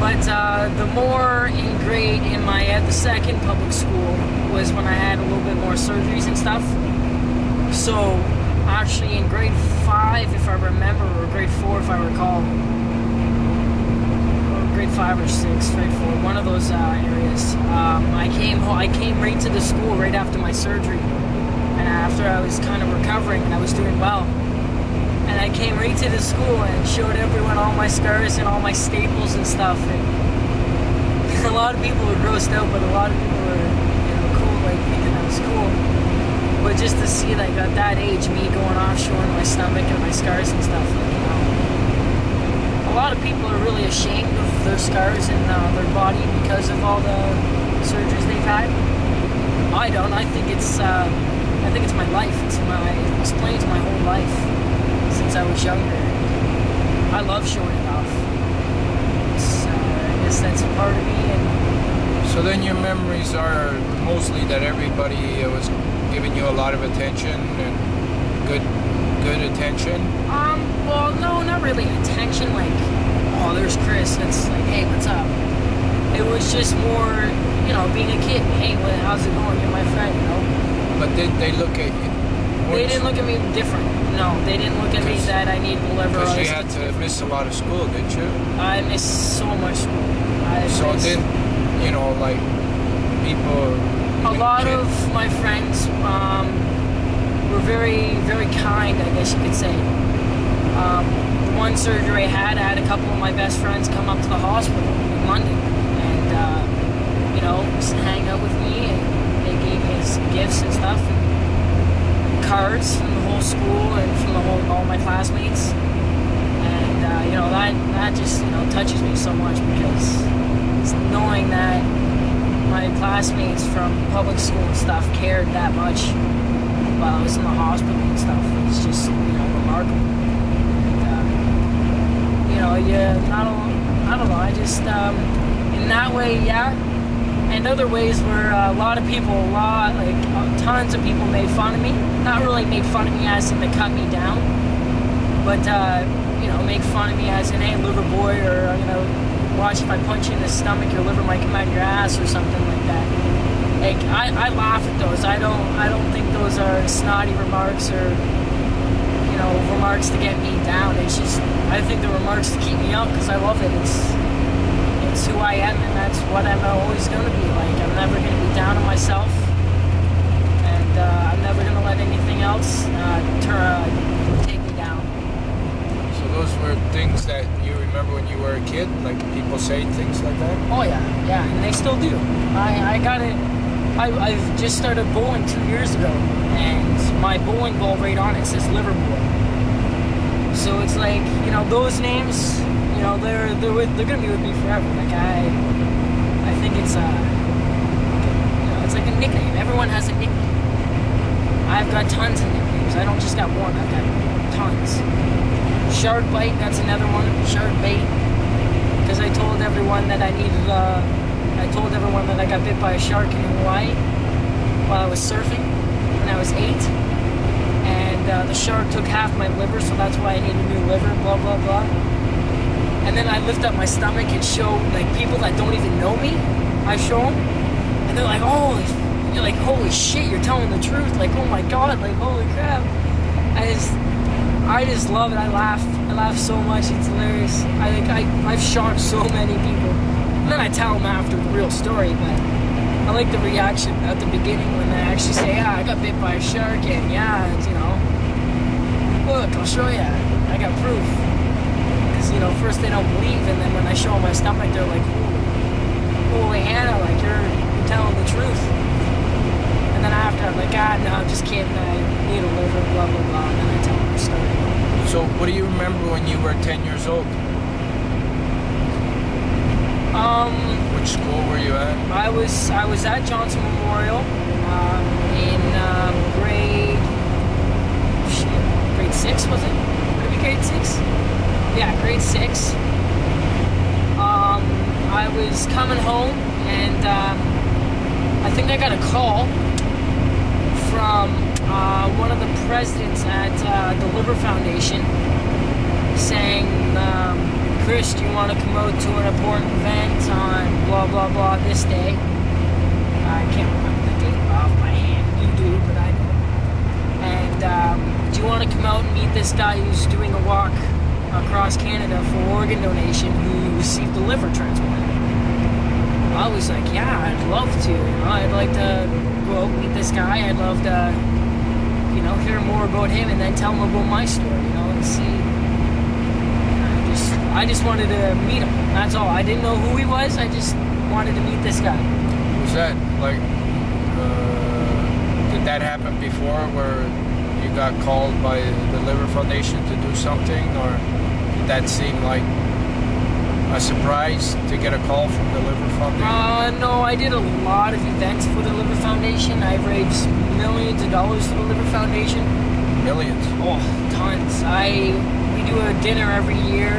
But the more ingrained in my, at the second public school was when I had a little bit more surgeries and stuff. So actually in grade 5, if I remember, or grade 4 if I recall, or grade 5 or 6, grade 4, one of those areas, I came right to the school right after my surgery, and after I was kind of recovering and I was doing well. And I came right to the school and showed everyone all my scars and all my staples and stuff. And a lot of people were grossed out, but a lot of people were, cool, like thinking that was cool. But just to see, like, at that age, me going off showing my stomach and my scars and stuff, a lot of people are really ashamed of their scars and their body because of all the surgeries they've had. I don't. I think it's my life. It explains my whole life. Since I was younger, I love showing it off. I guess that's a part of me. And so then your memories are mostly that everybody was giving you a lot of attention and good attention. Well, no, not really attention. Like, oh, there's Kris. It's like, hey, what's up? It was just more, being a kid. Hey, how's it going? You're my friend, But did they look at you? They didn't look at me different. No, they didn't look at me that I needed liver. Because you had to miss a lot of school, didn't you? I missed so much school. Like people. A lot of my friends were very, very kind, I guess you could say. One surgery I had a couple of my best friends come up to the hospital in London and, hang out with me, and they gave me gifts and stuff. Cards from the whole school and from all my classmates, and that just touches me so much, because it's knowing that my classmates from public school and stuff cared that much while I was in the hospital and stuff. It's just remarkable. And, I don't know. I just in that way, yeah. And other ways where a lot of people, tons of people made fun of me. Not really made fun of me as in to cut me down, but, make fun of me as in, hey, liver boy, or, watch if I punch you in the stomach, your liver might come out of your ass, or something like that. Like, I laugh at those. I don't think those are snotty remarks or, remarks to get me down. It's just, I think the remarks to keep me up, because I love it. It's who I am, and that's what I'm always going to be like. I'm never going to be down on myself, and I'm never going to let anything else take me down. So those were things that you remember when you were a kid? Like people saying things like that? Oh yeah, and they still do. I got it. I've just started bowling 2 years ago, and my bowling ball right on it says Liver Boy. So it's like, those names, they're gonna be with me forever. Like I think it's it's like a nickname. Everyone has a nickname. I've got tons of nicknames. I don't just got one. I've got tons. Shark Bite, that's another one. Shark Bait, because I told everyone that I told everyone that I got bit by a shark in Hawaii while I was surfing when I was 8. And the shark took half my liver, so that's why I need a new liver, blah, blah, blah. And then I lift up my stomach and show, like, people that don't even know me, I show them, and they're like, oh, you're like, holy shit, you're telling the truth, like, oh my god, like, holy crap. I just love it. I laugh so much, it's hilarious. I've shocked so many people. And then I tell them after the real story, but I like the reaction at the beginning when they actually say, yeah, I got bit by a shark, and yeah, look, I'll show you. I got proof. Because, first they don't believe, and then when I show them my stomach, they're like, holy Hannah, like, you're telling the truth. And then after, I'm like, God, no, I'm just kidding, I need a liver, blah, blah, blah, and then I tell them the story. So, what do you remember when you were 10 years old? Which school were you at? I was at Johnson Memorial in grade 6, was it? Would it be grade 6? Yeah, grade 6. I was coming home, and I think I got a call from one of the presidents at the Liver Foundation saying, Kris, do you want to come out to an important event on blah, blah, blah this day? I can't remember the date off my hand. You do, but I don't. And do you want to come out and meet this guy who's doing a walk across Canada for organ donation who received a liver transplant? I was like, yeah, I'd love to. You know, I'd like to go out and meet this guy. I'd love to, you know, hear more about him and then tell him about my story, you know, and see. I just wanted to meet him. That's all. I didn't know who he was. I just wanted to meet this guy. Was that like? Did that happen before, where you got called by the Liver Foundation to do something, or did that seem like a surprise to get a call from the Liver Foundation? No, I did a lot of events for the Liver Foundation. I've raised millions of dollars for the Liver Foundation. Millions? Oh, tons. We do a dinner every year.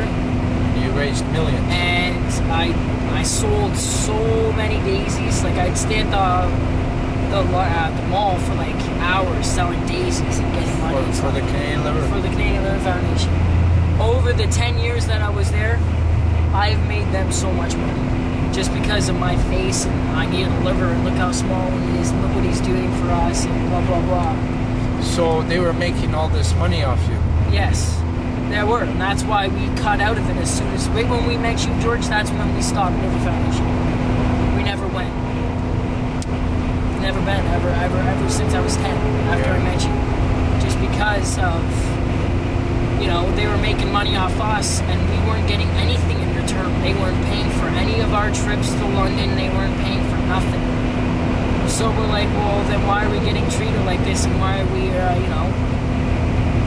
You raised millions. And I sold so many daisies. Like, I'd stay at the mall for like hours selling daisies and getting money. For the Canadian Liver? For the Canadian Liver Foundation. Over the 10 years that I was there, I've made them so much money. Just because of my face, and I need a liver, and look how small he is, and look what he's doing for us, and blah, blah, blah. So they were making all this money off you? Yes. There were, and that's why we cut out of it as soon as... Right when we met you, George, that's when we stopped Liver Foundation. We never went. Never been, ever since I was 10, after I met you. Just because of, you know, they were making money off us, and we weren't getting anything in return. They weren't paying for any of our trips to London. They weren't paying for nothing. So we're like, well, then why are we getting treated like this, and why are we, you know,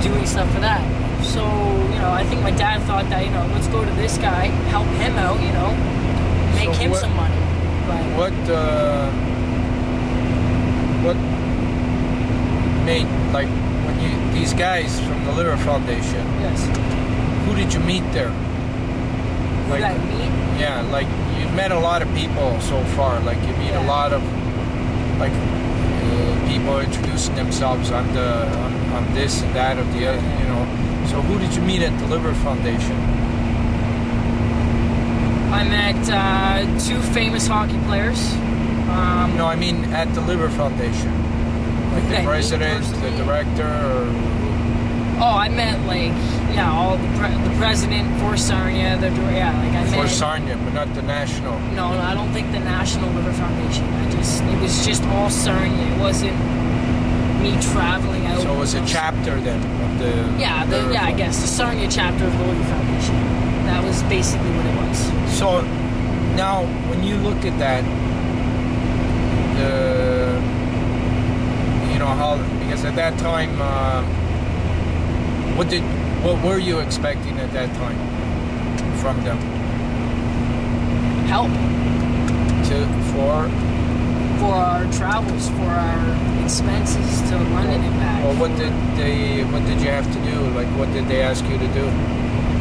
doing stuff for that? So, you know, I think my dad thought that, you know, let's go to this guy, help him out, you know, make him some money. But what made, like, when these guys from the Liver Foundation, yes, who did you meet there? Who did I meet? Yeah, like, you've met a lot of people so far. Like, you meet a lot of, like, people introducing themselves on this and that or the other, you know. So who did you meet at the Liver Foundation? I met two famous hockey players. No, I mean at the Liver Foundation. Like the president, the director, or... Oh, I met, like, yeah, all the president for Sarnia, like I met... For Sarnia, but not the national. No, I don't think the National Liver Foundation. It was just all Sarnia. It wasn't me traveling out. So it was a chapter then of the... Yeah, I guess, the Sarnia chapter of the Liver Foundation. That was basically what it was. So, now, when you look at that, you know, how... Because at that time, what were you expecting at that time from them? Help. For our travels, for our expenses to London and back. Well, what did you have to do? Like, what did they ask you to do?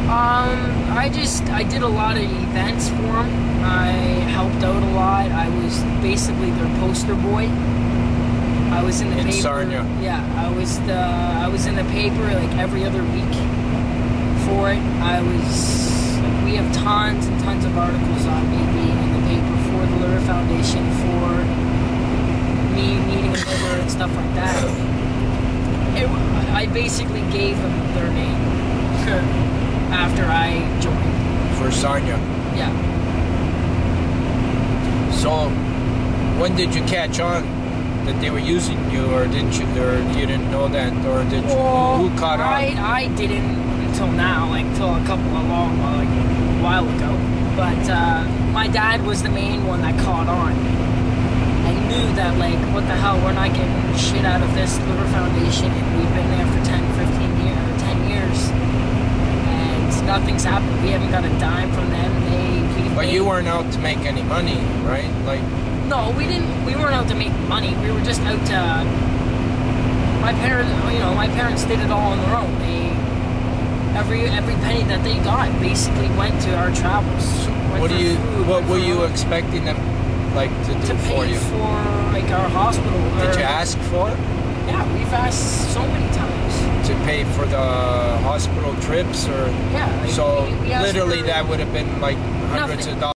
I did a lot of events for them. I helped out a lot. I was basically their poster boy. I was in the paper. In Sarnia. Yeah, I was in the paper like every other week for it. We have tons and tons of articles on me being in the paper for the Liver Foundation, for me meeting a liver and stuff like that. I basically gave them their name after I joined. For Sarnia. Yeah. So, when did you catch on that they were using you, or didn't you, or you didn't know that, or did you? Well, who caught on? I didn't until now, like till a while ago. But my dad was the main one that caught on. I knew that, like, what the hell, we're not getting shit out of this Liver Foundation, and we've been there for 10 years, and nothing's happened. We haven't got a dime from them. But you weren't out to make any money, right? Like. No, we didn't. We weren't out to make money. We were just out to. My parents did it all on their own. Every penny that they got basically went to our travels. What were you expecting them, like, to do for you? For like our hospital. Did you ask for it? Yeah, we've asked so many times. to pay for the hospital trips, or Yeah. Like so we asked literally for that would have been like hundreds nothing. of dollars.